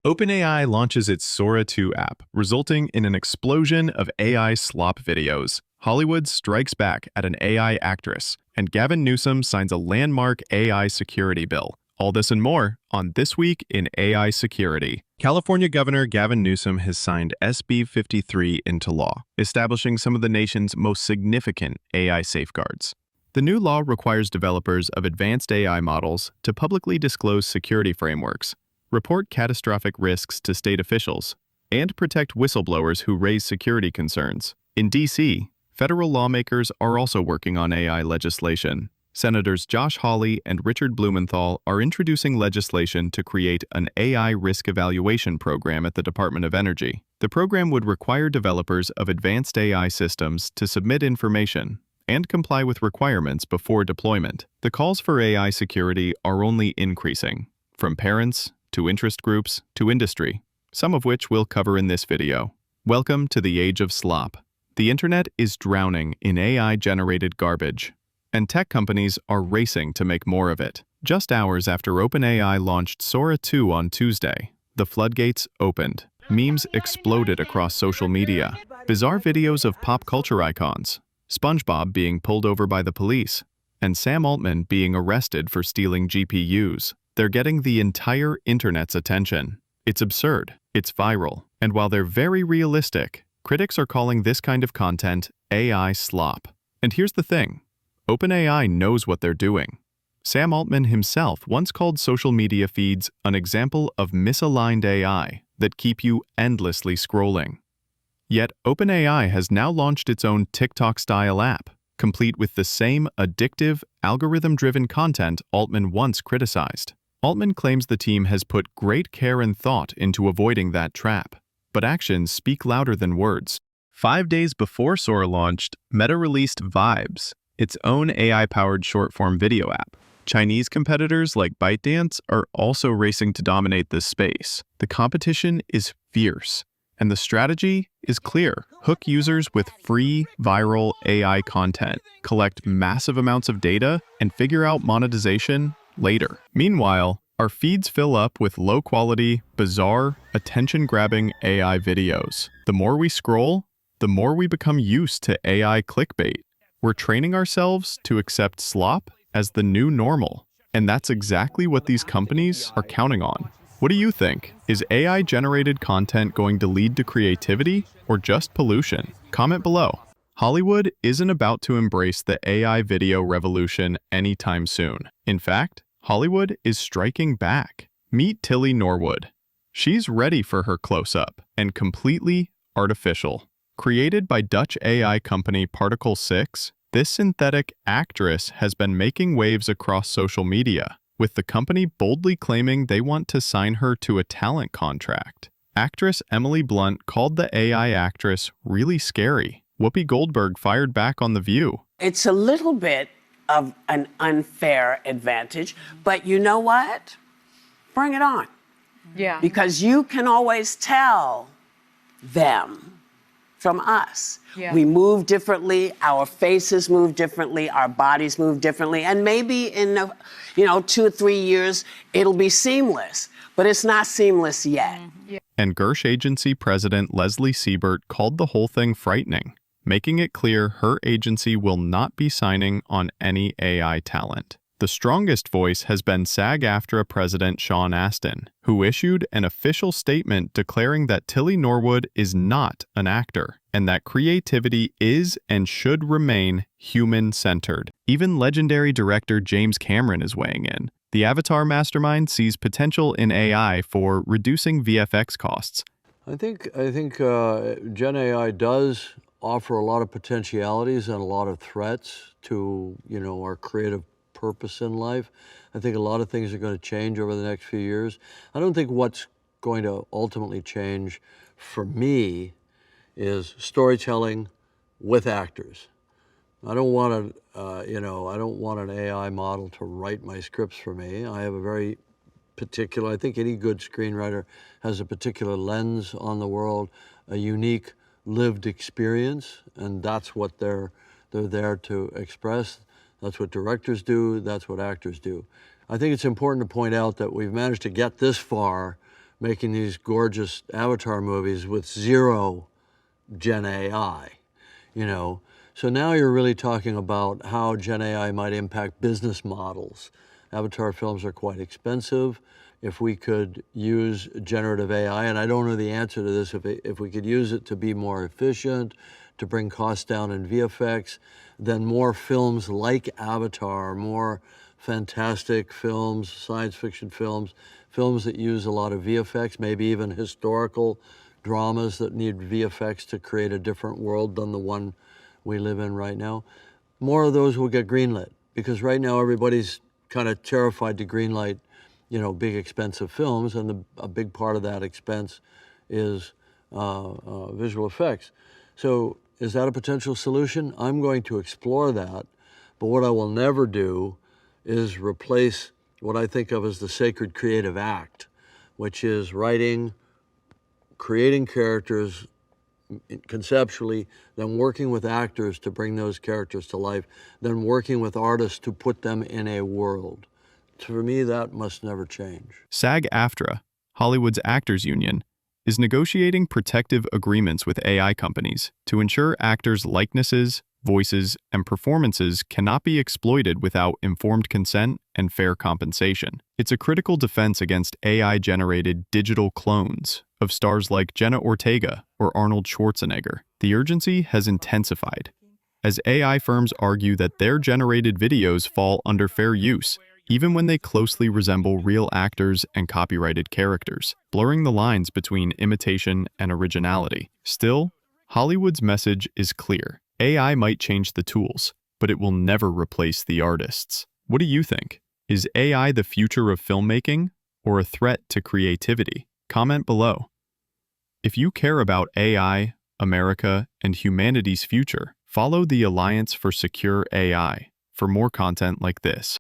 OpenAI launches its Sora 2 app, resulting in an explosion of AI slop videos. Hollywood strikes back at an AI actress, and Gavin Newsom signs a landmark AI security bill. All this and more on This Week in AI Security. California Governor Gavin Newsom has signed SB 53 into law, establishing some of the nation's most significant AI safeguards. The new law requires developers of advanced AI models to publicly disclose security frameworks, report catastrophic risks to state officials, and protect whistleblowers who raise security concerns. In D.C., federal lawmakers are also working on AI legislation. Senators Josh Hawley and Richard Blumenthal are introducing legislation to create an AI risk evaluation program at the Department of Energy. The program would require developers of advanced AI systems to submit information and comply with requirements before deployment. The calls for AI security are only increasing, from parents to interest groups to industry, some of which we'll cover in this video. Welcome to the age of slop. The internet is drowning in AI-generated garbage, and tech companies are racing to make more of it. Just hours after OpenAI launched Sora 2 on Tuesday, the floodgates opened. Memes exploded across social media. Bizarre videos of pop culture icons, SpongeBob being pulled over by the police, and Sam Altman being arrested for stealing GPUs. They're getting the entire internet's attention. It's absurd, it's viral, and while they're very realistic, critics are calling this kind of content AI slop. And here's the thing. OpenAI knows what they're doing. Sam Altman himself once called social media feeds an example of misaligned AI that keep you endlessly scrolling. Yet OpenAI has now launched its own TikTok-style app, complete with the same addictive, algorithm-driven content Altman once criticized. Altman claims the team has put great care and thought into avoiding that trap, but actions speak louder than words. 5 days before Sora launched, Meta released Vibes, its own AI-powered short-form video app. Chinese competitors like ByteDance are also racing to dominate this space. The competition is fierce, and the strategy is clear. Hook users with free, viral AI content, collect massive amounts of data, and figure out monetization later. Meanwhile, our feeds fill up with low-quality, bizarre, attention-grabbing AI videos. The more we scroll, the more we become used to AI clickbait. We're training ourselves to accept slop as the new normal, and that's exactly what these companies are counting on. What do you think? Is AI-generated content going to lead to creativity or just pollution? Comment below. Hollywood isn't about to embrace the AI video revolution anytime soon. In fact, Hollywood is striking back. Meet Tilly Norwood. She's ready for her close-up and completely artificial. Created by Dutch AI company Particle 6, this synthetic actress has been making waves across social media, with the company boldly claiming they want to sign her to a talent contract. Actress Emily Blunt called the AI actress really scary. Whoopi Goldberg fired back on The View. It's a little bit of an unfair advantage, but you know what? Bring it on. Yeah. Because you can always tell them from us. Yeah. We move differently, our faces move differently, our bodies move differently, and maybe in 2 or 3 years it'll be seamless, but it's not seamless yet. Yeah. And Gersh agency president Leslie Siebert called the whole thing frightening, making it clear her agency will not be signing on any AI talent. The strongest voice has been SAG-AFTRA President Sean Astin, who issued an official statement declaring that Tilly Norwood is not an actor, and that creativity is and should remain human-centered. Even legendary director James Cameron is weighing in. The Avatar mastermind sees potential in AI for reducing VFX costs. I think Gen AI does offer a lot of potentialities and a lot of threats to our creative purpose in life. I think a lot of things are going to change over the next few years. I don't think what's going to ultimately change for me is storytelling with actors. I don't want an AI model to write my scripts for me. I have a very particular, I think any good screenwriter has a particular lens on the world, a unique lived experience, and that's what they're there to express. That's what directors do, that's what actors do. I think it's important to point out that we've managed to get this far making these gorgeous Avatar movies with zero Gen AI, you know. So now you're really talking about how Gen AI might impact business models. Avatar films are quite expensive. If we could use generative AI, and I don't know the answer to this, if we could use it to be more efficient, to bring costs down in VFX, then more films like Avatar, more fantastic films, science fiction films, films that use a lot of VFX, maybe even historical dramas that need VFX to create a different world than the one we live in right now. More of those will get greenlit, because right now everybody's kind of terrified to greenlight, you know, big expensive films, and a big part of that expense is visual effects. So is that a potential solution? I'm going to explore that, but what I will never do is replace what I think of as the sacred creative act, which is writing, creating characters conceptually, then working with actors to bring those characters to life, then working with artists to put them in a world. For me, that must never change. SAG-AFTRA, Hollywood's actors union, is negotiating protective agreements with AI companies to ensure actors' likenesses, voices, and performances cannot be exploited without informed consent and fair compensation. It's a critical defense against AI-generated digital clones of stars like Jenna Ortega or Arnold Schwarzenegger. The urgency has intensified, as AI firms argue that their generated videos fall under fair use, even when they closely resemble real actors and copyrighted characters, blurring the lines between imitation and originality. Still, Hollywood's message is clear. AI might change the tools, but it will never replace the artists. What do you think? Is AI the future of filmmaking or a threat to creativity? Comment below. If you care about AI, America, and humanity's future, follow the Alliance for Secure AI for more content like this.